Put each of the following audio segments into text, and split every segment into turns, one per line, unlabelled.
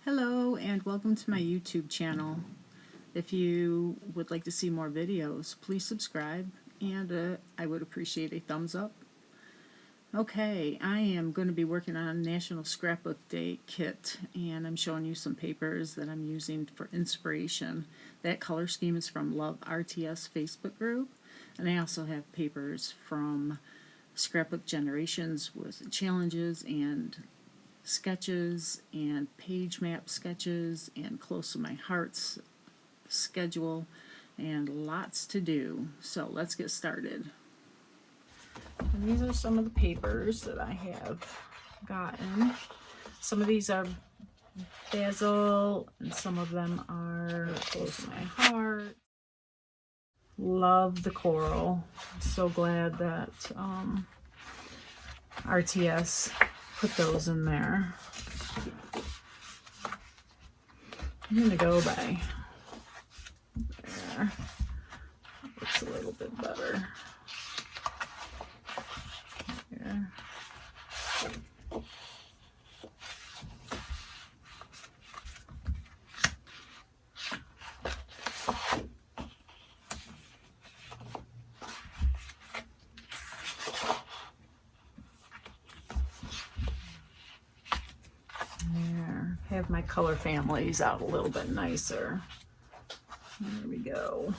Hello and welcome to my YouTube channel. If you would like to see more videos, please subscribe and I would appreciate a thumbs up. Okay, I am going to be working on National Scrapbook Day Kit and I'm showing you some papers that I'm using for inspiration. That color scheme is from Love RTS Facebook group, and I also have papers from Scrapbook Generations with challenges and sketches and page map sketches and Close to My Heart's schedule and lots to do. So let's get started. And these are some of the papers that I have gotten. Some of these are basil and some of them are Close to My Heart. Love the coral. So glad that RTS put those in there. I'm going to go by there. Looks a little bit better. Here. There, have my color families out a little bit nicer. There we go.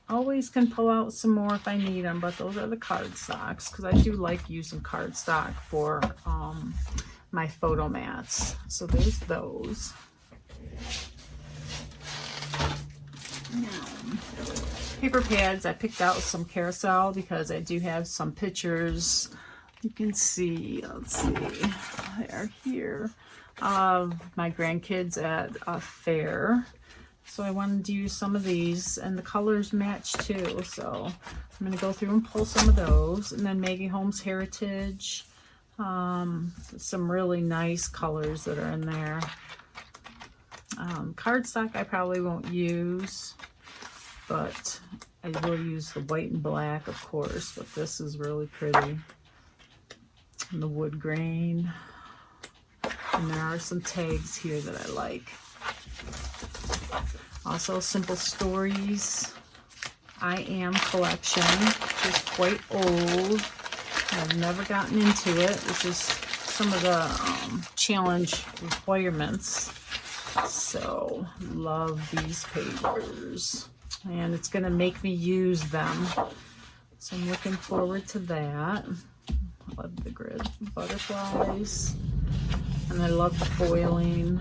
Always can pull out some more if I need them, but those are the cardstocks because I do like using cardstock for my photo mats. So there's those. Now, paper pads, I picked out some carousel because I do have some pictures. You can see, let's see, they're here, of my grandkids at a fair. So I wanted to use some of these, and the colors match too. So I'm going to go through and pull some of those, and then Maggie Holmes Heritage, some really nice colors that are in there. Cardstock I probably won't use, but I will use the white and black, of course, but this is really pretty. And the wood grain. And there are some tags here that I like. Also, Simple Stories I Am collection, which is quite old. I've never gotten into it. It's just some of the challenge requirements. So, love these papers. And it's going to make me use them. So I'm looking forward to that. I love the grid butterflies. And I love the foiling.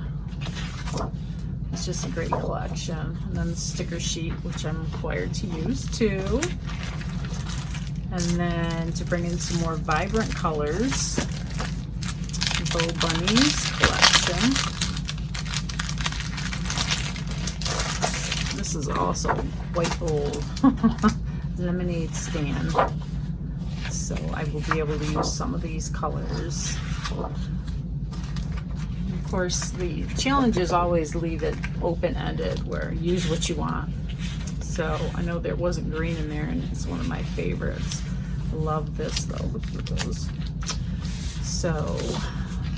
It's just a great collection. And then the sticker sheet, which I'm required to use too. And then to bring in some more vibrant colors, Bow Bunnies collection. This is also quite old. Lemonade stand. So I will be able to use some of these colors. Of course, the challenges always leave it open-ended, where use what you want. So I know there wasn't green in there, and it's one of my favorites. Love this though. Look at those. So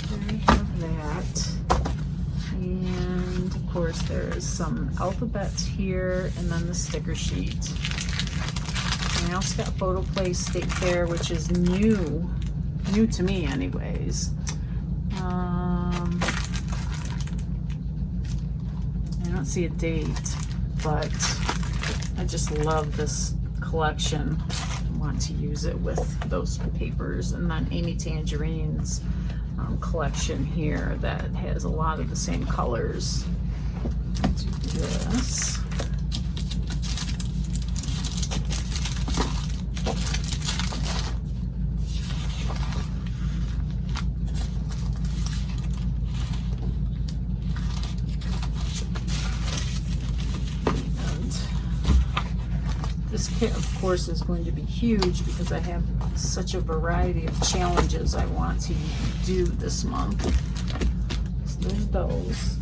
there you have that. And of course, there is some alphabets here, and then the sticker sheet. And I also got Photo Play State Fair, which is new to me anyways. I don't see a date, but I just love this collection. I want to use it with those papers. And then Amy Tangerine's collection here that has a lot of the same colors. Do this. This kit, of course, is going to be huge because I have such a variety of challenges I want to do this month. So there's those.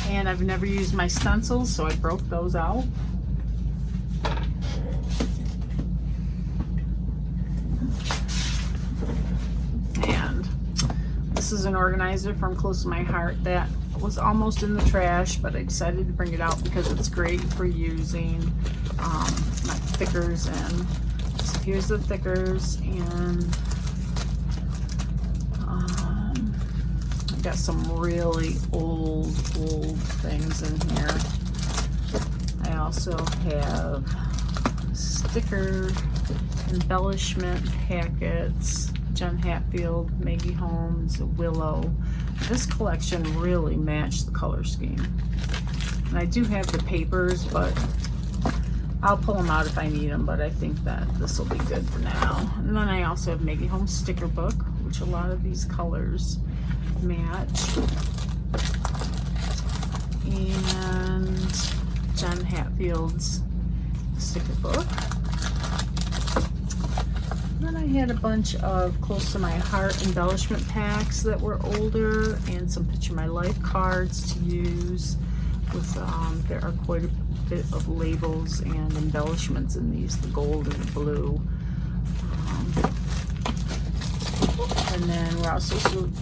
And I've never used my stencils, so I broke those out. this is an organizer from Close to My Heart that was almost in the trash, but I decided to bring it out because it's great for using my thickers. And so here's the thickers, and I got some really old things in here. I also have sticker embellishment packets, Jen Hatfield, Maggie Holmes, Willow. This collection really matched the color scheme. And I do have the papers, but I'll pull them out if I need them, but I think that this will be good for now. And then I also have Maggie Holmes sticker book, which a lot of these colors match. And Jen Hatfield's sticker book. Then I had a bunch of Close to My Heart embellishment packs that were older, and some Picture My Life cards to use. With there are quite a bit of labels and embellishments in these, the gold and the blue. And then we're also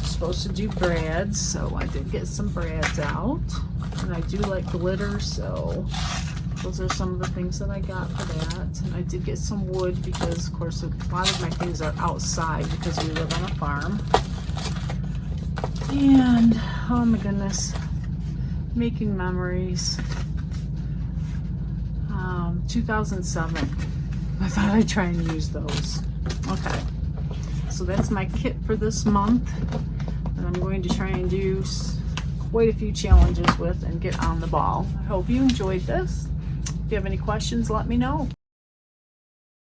supposed to do brads, so I did get some brads out. And I do like glitter, so those are some of the things that I got for that. And I did get some wood because, of course, a lot of my things are outside because we live on a farm. And, oh my goodness, making memories. 2007. I thought I'd try and use those. Okay. So that's my kit for this month. And I'm going to try and do quite a few challenges with and get on the ball. I hope you enjoyed this. If you have any questions, let me know.